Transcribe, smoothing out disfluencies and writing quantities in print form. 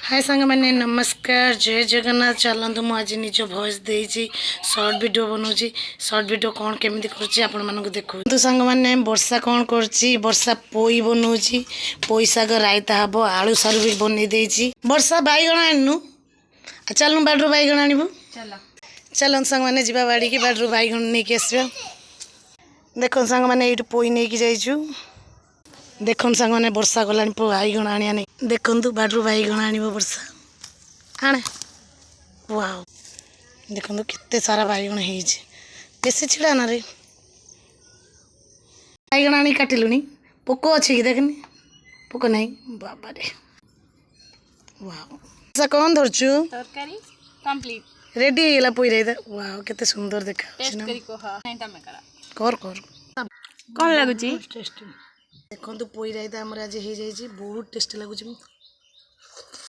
हाय सांग मैंने नमस्कार जय जगन्नाथ चलतु मुझे आज निज भॉइस देजी शॉर्ट वीडियो बनाऊँगी शॉर्ट वीडियो कौन केमी कर देखो तो सांग मैंने वर्षा कौन कर वर्षा पोई बनाऊँगी पोई शाग रायता हम आलू सारू भी बन देजी वर्षा बैगण आनु चलनु बाड़ू बैगण आणबू चल सांग मैंने जा बाड़ी की बाड़ू बैगण नहीं कि आसवा देख सांग मैंने ये पोई नहीं कि जाइचु देखो सांग मैंने वर्षा गला बैगण आनिया नहीं देखु बाड़ू बैगण आण वर्षा आने वाओ देखो केते सारा बैगण हो बेसी छिड़ा ना रे बैगण आनी काटिलुनी पोक अच्छे कि देखनी पोक नहीं बाबा रे वाओ वर्षा कौन धरचु तरकारी कंप्लीट रेडी हो गला पोई रही वाओ केते सुंदर देखा टेस्ट करी कह नहीं तमे करा कर कर कौन लागुची टेस्ट देखो पोई रायता आम आज हो जाए बहुत टेस्ट लगुच